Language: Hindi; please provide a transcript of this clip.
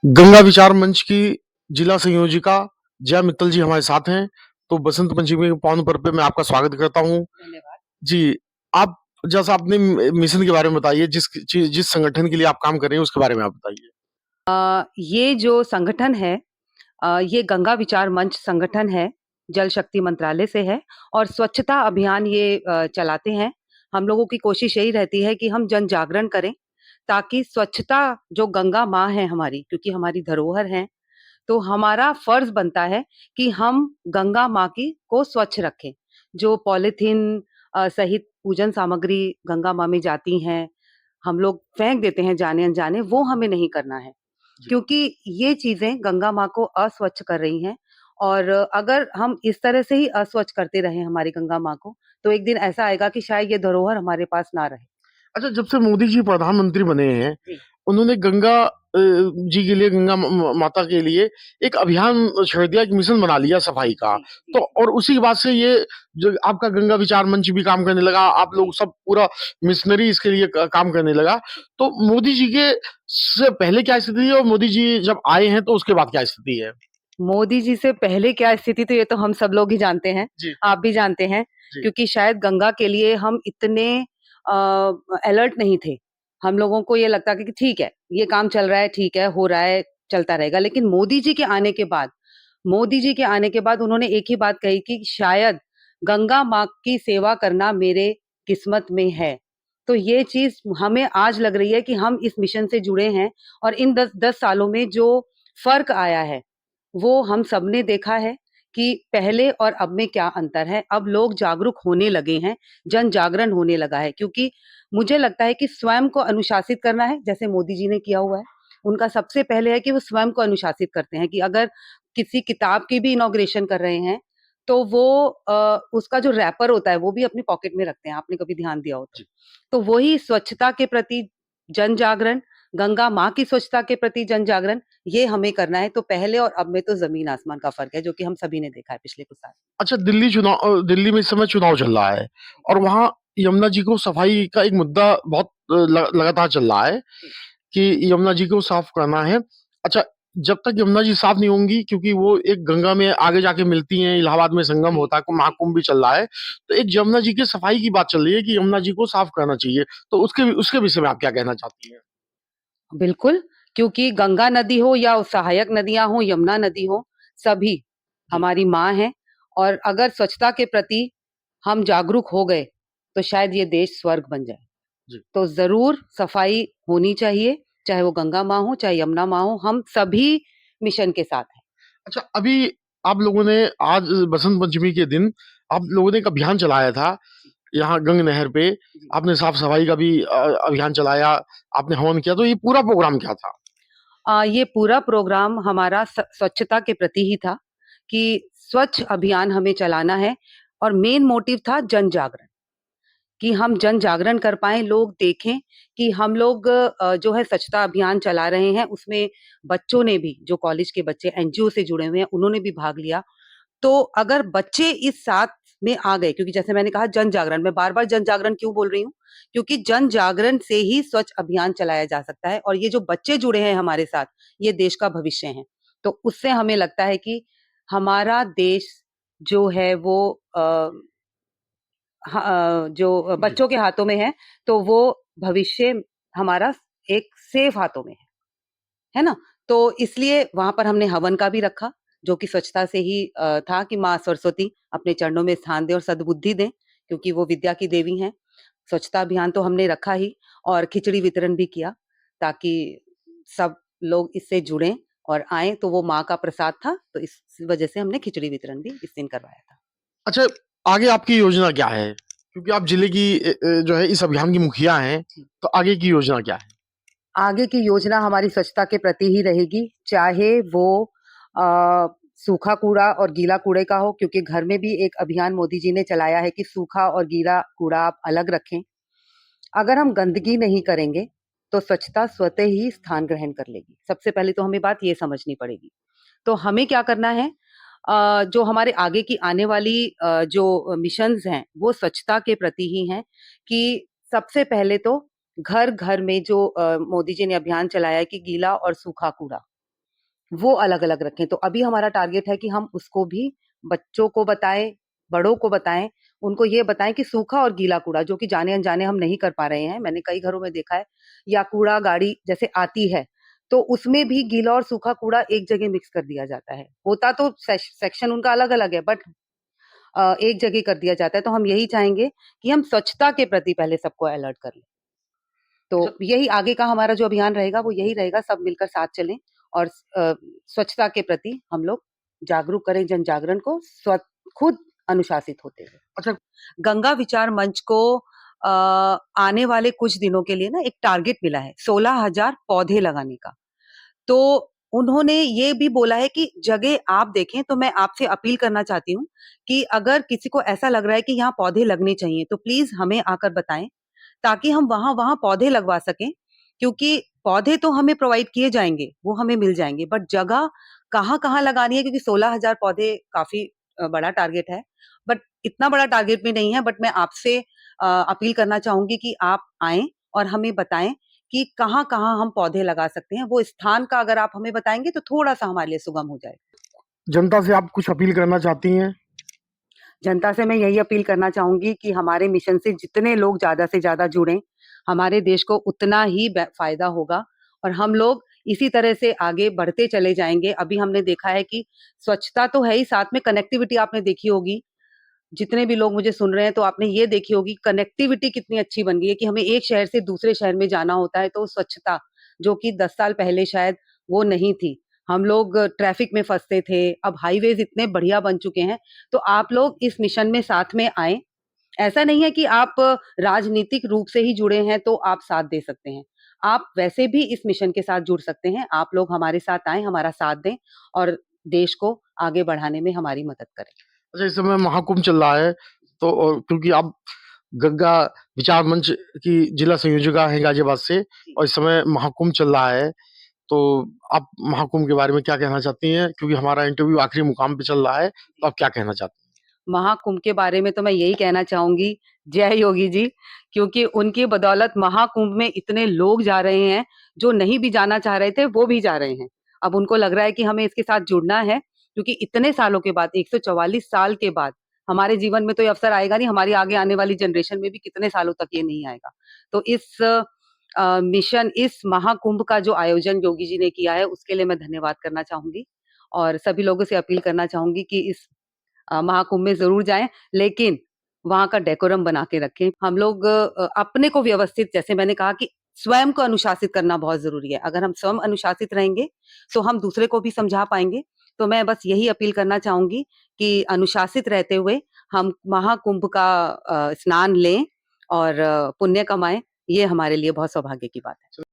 गंगा विचार मंच की जिला संयोजिका जया मित्तल जी हमारे साथ हैं। तो बसंत पंचमी के पावन पर्व पे मैं आपका स्वागत करता हूँ। धन्यवाद। जी, आप जैसा अपने मिशन के बारे में बताइए, जिस संगठन के लिए आप काम कर रहे हैं उसके बारे में आप बताइए। ये जो संगठन है ये गंगा विचार मंच संगठन है, जल शक्ति मंत्रालय से है और स्वच्छता अभियान ये चलाते हैं। हम लोगों की कोशिश यही रहती है कि हम जन जागरण करें, ताकि स्वच्छता जो गंगा माँ है हमारी, क्योंकि हमारी धरोहर है, तो हमारा फर्ज बनता है कि हम गंगा माँ की को स्वच्छ रखें। जो पॉलीथीन सहित पूजन सामग्री गंगा माँ में जाती हैं, हम लोग फेंक देते हैं जाने-अनजाने, वो हमें नहीं करना है। जी। क्योंकि ये चीज़ें गंगा माँ को अस्वच्छ कर रही हैं और अगर हम इस तरह से ही अस्वच्छ करते रहें हमारी गंगा माँ को, तो एक दिन ऐसा आएगा कि शायद ये धरोहर हमारे पास ना रहे। अच्छा, जब से मोदी जी प्रधानमंत्री बने हैं, जी, उन्होंने गंगा जी के लिए, गंगा माता के लिए एक अभियान छेड़ दिया, एक मिशन बना लिया सफाई का। जी, तो जी, और उसी के बाद से ये जो आपका गंगा विचार मंच भी काम करने लगा, आप लोग जी, सब पूरा मिशनरी इसके लिए काम करने लगा। जी। तो मोदी जी के से पहले क्या स्थिति है और मोदी जी जब आए हैं तो उसके बाद क्या स्थिति है? मोदी जी से पहले क्या स्थिति थी ये तो हम सब लोग ही जानते हैं, जी, आप भी जानते हैं, जी, क्योंकि शायद गंगा के लिए हम इतने अलर्ट नहीं थे। हम लोगों को ये लगता था कि ठीक है, ये काम चल रहा है, ठीक है, हो रहा है, चलता रहेगा। लेकिन मोदी जी के आने के बाद उन्होंने एक ही बात कही कि शायद गंगा माँ की सेवा करना मेरे किस्मत में है। तो ये चीज़ हमें आज लग रही है कि हम इस मिशन से जुड़े हैं और इन 10 सालों में जो फ़र्क आया है, वो हम सबने देखा है कि पहले और अब में क्या अंतर है। अब लोग जागरूक होने लगे हैं, जन जागरण होने लगा है, क्योंकि मुझे लगता है कि स्वयं को अनुशासित करना है, जैसे मोदी जी ने किया हुआ है। उनका सबसे पहले है कि वो स्वयं को अनुशासित करते हैं कि अगर किसी किताब की भी इनॉग्रेशन कर रहे हैं, तो वो उसका जो रैपर होता है, वो भी अपनी पॉकेट में रखते हैं, आपने कभी ध्यान दिया हो तो। जी। तो वही स्वच्छता के प्रति जन जागरण, गंगा माँ की स्वच्छता के प्रति जन जागरण, ये हमें करना है। तो पहले और अब में तो ज़मीन आसमान का फ़र्क है, जो कि हम सभी ने देखा है पिछले कुछ साल। अच्छा, दिल्ली में इस समय चुनाव चल रहा है और वहाँ यमुना जी को सफाई का एक मुद्दा बहुत लगातार चल रहा है जी, कि यमुना जी को साफ करना है। अच्छा, जब तक यमुना जी साफ नहीं होंगी, क्योंकि वो एक गंगा में आगे जाके मिलती हैं, इलाहाबाद में संगम जी, होता है, जी, महाकुंभ भी चल रहा है। जी। तो एक यमुना जी की सफाई की बात चल रही है कि यमुना जी को साफ करना चाहिए। तो उसके उसके विषय में आप क्या कहना चाहती हैं? बिल्कुल, क्योंकि गंगा नदी हो या सहायक नदियाँ हों, यमुना नदी हो, सभी जी, हमारी माँ हैं और अगर स्वच्छता के प्रति हम जागरूक हो गए, तो शायद ये देश स्वर्ग बन जाए। जी। तो ज़रूर सफाई होनी चाहिए, चाहे वो गंगा माँ हो, चाहे यमुना माँ हो, हम सभी मिशन के साथ हैं। अच्छा, अभी आप लोगों ने आज बसंत पंचमी के दिन आप लोगों ने एक अभियान चलाया था, जी, यहाँ गंग नहर पे। जी। आपने साफ-सफाई का भी अभियान चलाया, आपने हवन किया, तो ये पूरा प्रोग्राम क्या था? ये पूरा प्रोग्राम हमारा स्वच्छता के प्रति ही था कि स्वच्छ अभियान हमें चलाना है और मेन मोटिव था जन जागरण। कि हम जन जागरण कर पाएँ, लोग देखें कि हम लोग जो है स्वच्छता अभियान चला रहे हैं, उसमें बच्चों ने भी, जो कॉलेज के बच्चे एनजीओ से जुड़े हुए हैं, उन्होंने भी भाग लिया। तो अगर बच्चे इस साथ में आ गए, क्योंकि जैसे मैंने कहा जन जागरण, मैं बार-बार जन जागरण क्यों बोल रही हूँ? क्योंकि जन जागरण से ही स्वच्छ अभियान चलाया जा सकता है और ये जो बच्चे जुड़े हैं हमारे साथ, ये देश का भविष्य हैं। तो उससे हमें लगता है कि हमारा देश जो है वो जो जी। बच्चों के हाथों में है, तो वो भविष्य हमारा एक सेफ हाथों में है ना? तो इसलिए वहाँ पर हमने हवन का भी रखा, जो कि स्वच्छता से ही था कि माँ सरस्वती अपने चरणों में स्थान दें और सद्बुद्धि दें, क्योंकि वो विद्या की देवी हैं। स्वच्छता अभियान तो हमने रखा ही और खिचड़ी वितरण भी किया, ताकि सब लोग इससे जुड़ें और आएँ, तो वो माँ का प्रसाद था, तो इस वजह से हमने खिचड़ी वितरण भी इस दिन करवाया था। अच्छा, आगे आपकी योजना क्या है? क्योंकि आप जिले की जो है इस अभियान की मुखिया हैं, जी। तो आगे की योजना क्या है? आगे की योजना हमारी स्वच्छता के प्रति ही रहेगी, चाहे वो सूखा कूड़ा और गीला कूड़े का हो, क्योंकि घर में भी एक अभियान मोदी जी ने चलाया है कि सूखा और गीला कूड़ा आप अलग रखें। अगर हम गंदगी नहीं करेंगे, तो स्वच्छता स्वतः ही स्थान ग्रहण कर लेगी। सबसे पहले तो हमें बात ये समझनी पड़ेगी। तो हमें क्या करना है, जो हमारे आगे की आने वाली जो मिशंस हैं, वो स्वच्छता के प्रति ही हैं कि सबसे पहले तो घर-घर में जो मोदी जी ने अभियान चलाया है कि गीला और सूखा कूड़ा, वो अलग-अलग रखें। तो अभी हमारा टारगेट है कि हम उसको भी बच्चों को बताएँ, बड़ों को बताएँ, उनको ये बताएँ कि सूखा और गीला कूड़ा जो कि जाने-अनजाने हम नहीं कर पा रहे हैं, मैंने कई घरों में देखा है, या कूड़ा गाड़ी जैसे आती है, तो उसमें भी गीला और सूखा कूड़ा एक जगह मिक्स कर दिया जाता है। होता तो सेक्शन उनका अलग-अलग है, बट एक जगह कर दिया जाता है। तो हम यही चाहेंगे कि हम स्वच्छता के प्रति पहले सबको अलर्ट कर लें। तो अच्छा, यही आगे का हमारा जो अभियान रहेगा वो यही रहेगा, सब मिलकर साथ चलें और स्वच्छता के प्रति हम लोग जागरूक करें जन जागरण को, खुद अनुशासित होते हुए। अच्छा, गंगा विचार मंच को अ, आने वाले कुछ दिनों के लिए ना एक टारगेट मिला है 16,000 पौधे लगाने का। तो उन्होंने ये भी बोला है कि जगह आप देखें, तो मैं आपसे अपील करना चाहती हूँ कि अगर किसी को ऐसा लग रहा है कि यहाँ पौधे लगने चाहिए, तो प्लीज़ हमें आकर बताएँ, ताकि हम वहाँ-वहाँ पौधे लगवा सकें, क्योंकि पौधे तो हमें प्रोवाइड किए जाएँगे, वो हमें मिल जाएँगे, बट जगह कहाँ-कहाँ लगानी है, क्योंकि 16,000 पौधे काफ़ी बड़ा टारगेट है। बट इतना बड़ा टारगेट भी नहीं है, बट मैं आपसे अपील करना चाहूँगी कि आप आएँ और हमें बताएँ कि कहाँ-कहाँ हम पौधे लगा सकते हैं। वो स्थान का अगर आप हमें बताएँगे तो थोड़ा-सा हमारे लिए सुगम हो जाएगा। जनता से आप कुछ अपील करना चाहती हैं? जनता से मैं यही अपील करना चाहूँगी कि हमारे मिशन से जितने लोग ज़्यादा से ज़्यादा जुड़ें, हमारे देश को उतना ही फ़ायदा होगा और हम लोग इसी तरह से आगे बढ़ते चले जाएँगे। अभी हमने देखा है कि स्वच्छता तो है ही, साथ में कनेक्टिविटी आपने देखी होगी। जितने भी लोग मुझे सुन रहे हैं, तो आपने ये देखी होगी कनेक्टिविटी कितनी अच्छी बन गई है कि हमें एक शहर से दूसरे शहर में जाना होता है, तो स्वच्छता जो कि 10 साल पहले शायद वो नहीं थी। हम लोग ट्रैफिक में फँसते थे, अब हाईवेज़ इतने बढ़िया बन चुके हैं, तो आप लोग इस मिशन में साथ में आएँ। ऐसा नहीं है कि आप राजनीतिक रूप से ही जुड़े हैं, तो आप साथ दे सकते हैं। आप वैसे भी इस मिशन के साथ जुड़ सकते हैं। आप लोग हमारे साथ आएँ, हमारा साथ दें और देश को आगे बढ़ाने में हमारी मदद करें। अच्छा, इस समय महाकुंभ चल रहा है, तो क्योंकि आप गंगा विचार मंच की जिला संयोजिका हैं गाज़ियाबाद से जी। और इस समय महाकुंभ चल रहा है, तो आप महाकुंभ के बारे में क्या कहना चाहती हैं? क्योंकि हमारा इंटरव्यू आखिरी मुकाम पे चल रहा है, तो आप क्या कहना चाहती हैं? महाकुंभ के बारे में तो मैं यही कहना चाहूँगी, जय योगी जी, क्योंकि उनकी बदौलत महाकुंभ में इतने लोग जा रहे हैं, जो नहीं भी जाना चाह रहे थे, वो भी जा रहे हैं। अब उनको लग रहा है कि हमें इसके साथ जुड़ना है, क्योंकि इतने सालों के बाद, 144 साल के बाद, हमारे जीवन में तो ये अवसर आएगा नहीं, हमारी आगे आने वाली जनरेशन में भी कितने सालों तक ये नहीं आएगा। तो इस मिशन, इस महाकुंभ का जो आयोजन योगी जी ने किया है, उसके लिए मैं धन्यवाद करना चाहूँगी और सभी लोगों से अपील करना चाहूँगी कि इस महाकुंभ में ज़रूर जाएँ, लेकिन वहाँ का डेकोरम बना के रखें। हम लोग अपने को व्यवस्थित, जैसे मैंने कहा कि स्वयं को अनुशासित करना बहुत ज़रूरी है। अगर हम स्वयं अनुशासित रहेंगे, तो हम दूसरे को भी समझा पाएँगे। तो मैं बस यही अपील करना चाहूँगी कि अनुशासित रहते हुए हम महाकुंभ का स्नान लें और पुण्य कमाएँ। ये हमारे लिए बहुत सौभाग्य की बात है।